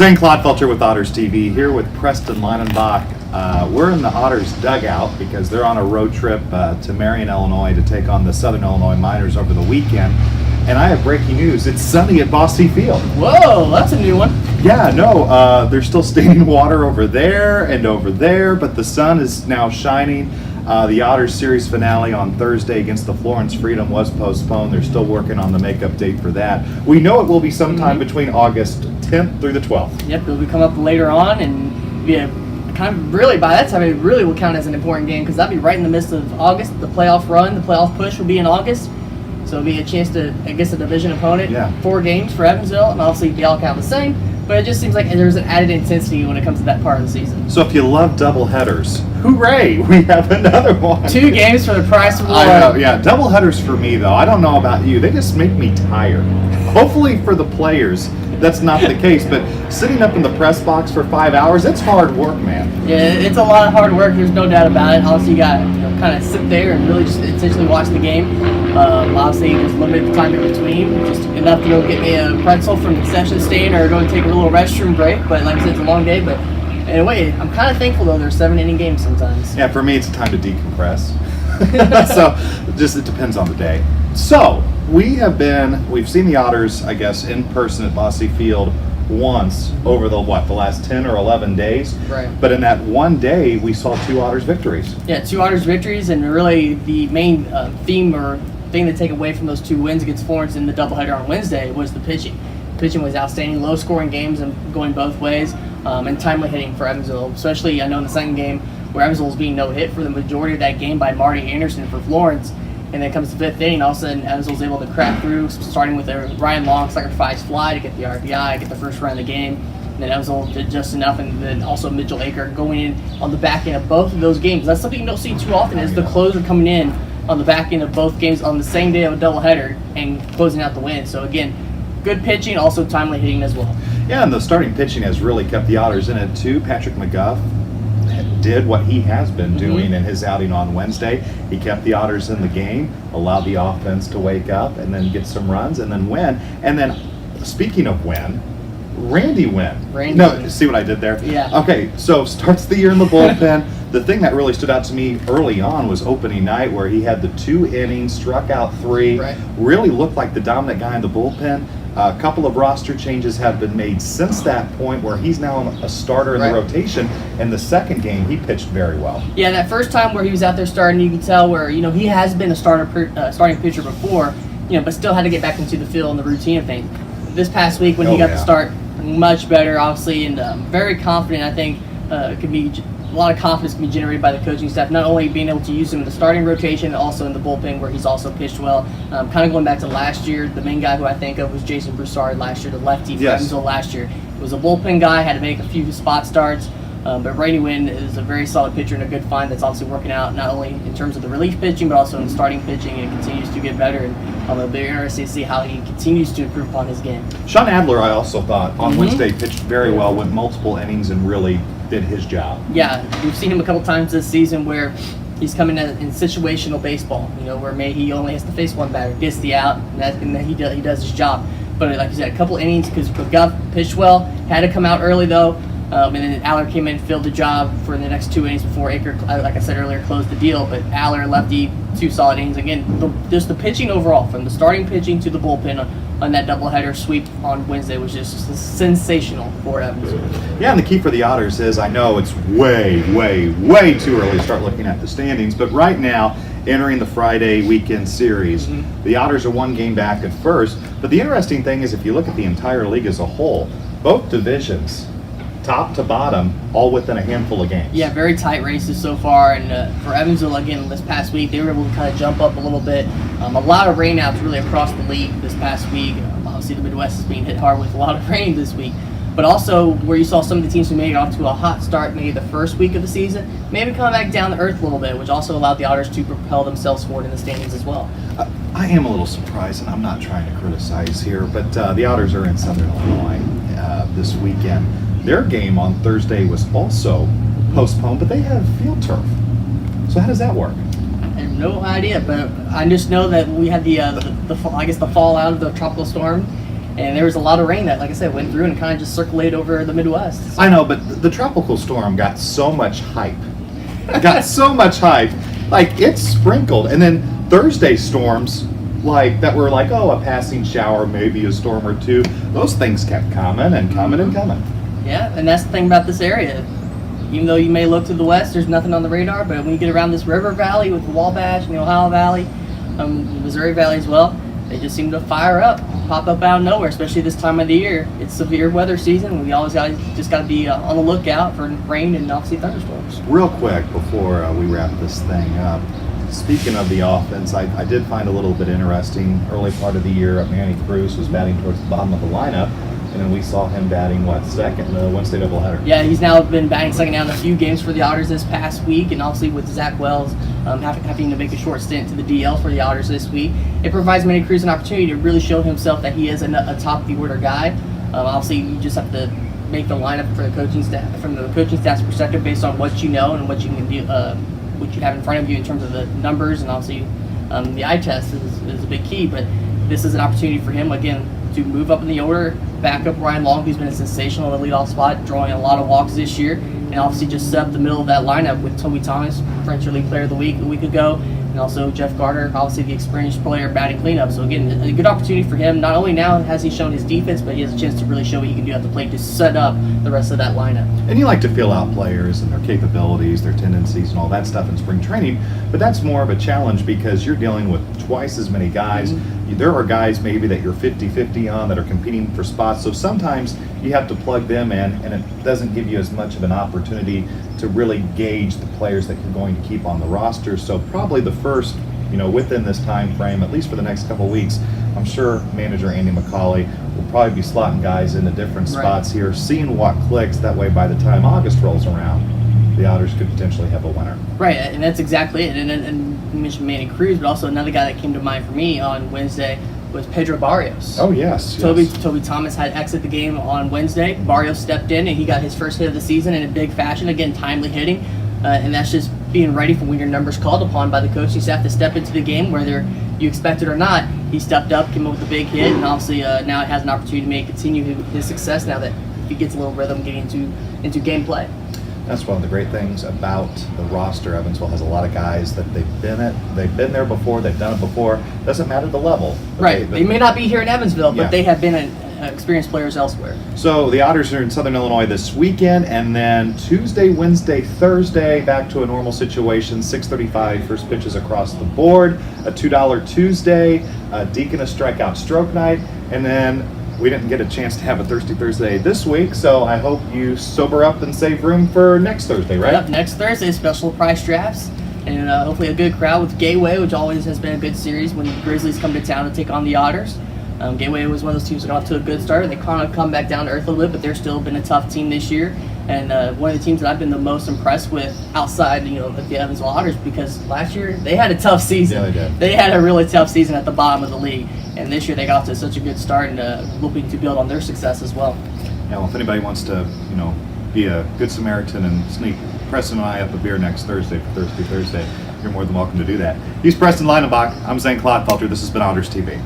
Zane Clodfelter with Otters TV, here with Preston Leinenbach. We're in the Otters dugout because they're on a road trip to Marion, Illinois to take on the Southern Illinois Miners over the weekend. And I have breaking news. It's sunny at Bosse Field. Whoa, that's a new one. Yeah, no, there's still standing water over there and over there, but the sun is now shining. The Otters series finale on Thursday against the Florence Freedom was postponed. They're still working on the makeup date for that. We know it will be sometime between August 10th through the 12th. Yep, it'll be come up later on, and be a kind of really by that time it really will count as an important game because that'll be right in the midst of August. The playoff run, the playoff push will be in August, so it'll be a chance to against a division opponent. Yeah. 4 games for Evansville, and obviously they all count the same. But it just seems like there's an added intensity when it comes to that part of the season. So if you love double headers, hooray, we have another one. 2 games for the price of 1. I know, yeah. Double headers for me, though, I don't know about you, they just make me tired. Hopefully for the players, that's not the case. But sitting up in the press box for 5 hours, it's hard work, man. Yeah, it's a lot of hard work. There's no doubt about it. Obviously, you got to kind of sit there and really just essentially watch the game. Obviously, there's limited time in between, just enough to go get me a pretzel from the concession stand or go and take a little restroom break. But like I said, it's a long day. But in a way, I'm kind of thankful though. There's 7-inning games sometimes. Yeah, for me, it's time to decompress. So just it depends on the day. So we've seen the Otters, I guess, in person at Bosse Field once over the last 10 or 11 days. Right. But in that one day, we saw 2 Otters victories. Yeah, 2 Otters victories, and really the main theme or thing to take away from those 2 wins against Florence in the doubleheader on Wednesday was the pitching. Pitching was outstanding, low-scoring games and going both ways, and timely hitting for Evansville. Especially, I know in the second game where Evansville was being no-hit for the majority of that game by Marty Anderson for Florence. And then comes the 5th inning, all of a sudden Evansville was able to crack through, starting with a Ryan Long sacrifice fly to get the RBI, get the first run of the game. And then Evansville did just enough, and then also Mitchell Aker going in on the back end of both of those games. That's something you don't see too often, is the closer coming in on the back end of both games on the same day of a doubleheader and closing out the win. So again, good pitching, also timely hitting as well. Yeah, and the starting pitching has really kept the Otters in it too. Patrick McGuff did what he has been doing in his outing on Wednesday. He kept the Otters in the game, allowed the offense to wake up and then get some runs and then win. And then, speaking of win, Randy win. See what I did there? Yeah. Okay, so starts the year in the bullpen. The thing that really stood out to me early on was opening night, where he had the 2 innings, struck out 3, really looked like the dominant guy in the bullpen. A couple of roster changes have been made since that point, where he's now a starter in the rotation. In the second game, he pitched very well. Yeah, that first time where he was out there starting, you can tell where he has been a starting pitcher before, but still had to get back into the field and the routine of things. This past week when he got to start, much better, obviously, and very confident. I think could be a lot of confidence can be generated by the coaching staff, not only being able to use him in the starting rotation, and also in the bullpen where he's also pitched well. Kind of going back to last year, the main guy who I think of was Jason Broussard last year, the lefty for Evansville last year. He was a bullpen guy, had to make a few spot starts, but Randy Wynn is a very solid pitcher and a good find that's obviously working out not only in terms of the relief pitching, but also in the starting pitching, and continues to get better. And it'll be interesting to see how he continues to improve upon his game. Sean Adler, I also thought, on Wednesday pitched very well, went multiple innings and really did his job. Yeah, we've seen him a couple times this season where he's coming in situational baseball, where maybe he only has to face one batter, gets the out, and then he does his job. But like you said, a couple innings because McGuff pitched well, had to come out early though, and then Aller came in and filled the job for the next 2 innings before Aker, like I said earlier, closed the deal. But Aller, lefty, 2 solid innings. Again, just the pitching overall, from the starting pitching to the bullpen on that doubleheader sweep on Wednesday was just sensational for Evansville. Yeah, and the key for the Otters is, I know it's way, way, way too early to start looking at the standings, but right now, entering the Friday weekend series, the Otters are 1 game back at first. But the interesting thing is, if you look at the entire league as a whole, both divisions, top to bottom, all within a handful of games. Yeah, very tight races so far, and for Evansville, again, this past week, they were able to kind of jump up a little bit. A lot of rainouts really across the league this past week. Obviously, the Midwest is being hit hard with a lot of rain this week. But also, where you saw some of the teams who made it off to a hot start maybe the first week of the season, maybe coming back down to earth a little bit, which also allowed the Otters to propel themselves forward in the standings as well. I am a little surprised, and I'm not trying to criticize here, but the Otters are in Southern Illinois this weekend. Their game on Thursday was also postponed, but they have field turf. So how does that work? I have no idea, but I just know that we had the fallout of the tropical storm, And there was a lot of rain that, like I said, went through and kind of just circulated over the Midwest. I know, but the tropical storm got so much hype. Got so much hype. Like, it sprinkled. And then Thursday storms, like, that were like, oh, a passing shower, maybe a storm or two. Those things kept coming and coming and coming. Yeah, and that's the thing about this area. Even though you may look to the west, there's nothing on the radar, but when you get around this river valley with the Wabash and the Ohio Valley, the Missouri Valley as well, they just seem to fire up, pop up out of nowhere, especially this time of the year. It's severe weather season. We always just got to be on the lookout for rain and obviously thunderstorms. Real quick before we wrap this thing up, speaking of the offense, I did find a little bit interesting. Early part of the year, Manny Cruz was batting towards the bottom of the lineup. And then we saw him batting, second in the Wednesday doubleheader. Yeah, he's now been batting second down in a few games for the Otters this past week, and obviously with Zach Wells having to make a short stint to the DL for the Otters this week, it provides Manny Cruz an opportunity to really show himself that he is a top-of-the-order guy. Obviously, you just have to make the lineup for the coaching staff, from the coaching staff's perspective, based on what you know and what you can do, what you have in front of you in terms of the numbers, and obviously the eye test is a big key. But this is an opportunity for him again to move up in the order, back up Ryan Long, who's been a sensational in the leadoff spot, drawing a lot of walks this year, and obviously just set up the middle of that lineup with Toby Thomas, French League Player of the Week a week ago, and also Jeff Gardner, obviously the experienced player batting cleanup. So again, a good opportunity for him. Not only now has he shown his defense, but he has a chance to really show what he can do at the plate to set up the rest of that lineup. And you like to feel out players and their capabilities, their tendencies, and all that stuff in spring training, but that's more of a challenge because you're dealing with twice as many guys. There are guys maybe that you're 50-50 on that are competing for spots, so sometimes you have to plug them in, and it doesn't give you as much of an opportunity to really gauge the players that you're going to keep on the roster. So probably the first, within this time frame, at least for the next couple of weeks, I'm sure manager Andy McCauley will probably be slotting guys into different spots here, seeing what clicks. That way, by the time August rolls around, the Otters could potentially have a winner. Right, and that's exactly it. And you mentioned Manny Cruz, but also another guy that came to mind for me on Wednesday was Pedro Barrios. Oh, yes. Toby Thomas had exit the game on Wednesday. Barrios stepped in, and he got his first hit of the season in a big fashion. Again, timely hitting. And that's just being ready for when your number's called upon by the coaching staff to step into the game, whether you expect it or not. He stepped up, came up with a big hit, and obviously now has an opportunity to continue his success now that he gets a little rhythm getting into gameplay. That's one of the great things about the roster. Evansville has a lot of guys that they've been there before, they've done it before. Doesn't matter the level. Right. They may not be here in Evansville, but Yeah. they have been experienced players elsewhere. So the Otters are in Southern Illinois this weekend, and then Tuesday, Wednesday, Thursday, back to a normal situation. 6:35 first pitches across the board. A $2 Tuesday, a Deaconess strikeout stroke night, and then we didn't get a chance to have a Thirsty Thursday this week, so I hope you sober up and save room for next Thursday, right? Yep, next Thursday, special price drafts, and hopefully a good crowd with Gateway, which always has been a good series when the Grizzlies come to town to take on the Otters. Gateway was one of those teams that got off to a good start. They kind of come back down to earth a little bit, but they're still been a tough team this year. And one of the teams that I've been the most impressed with outside, of the Evansville Otters, because last year they had a tough season. Yeah, they did. They had a really tough season at the bottom of the league. And this year they got off to such a good start and hoping to build on their success as well. Yeah, well, if anybody wants to, be a good Samaritan and sneak Preston and I up a beer next Thursday for Thirsty Thursday, you're more than welcome to do that. He's Preston Leinenbach. I'm Zane Clodfelter. This has been Otters TV.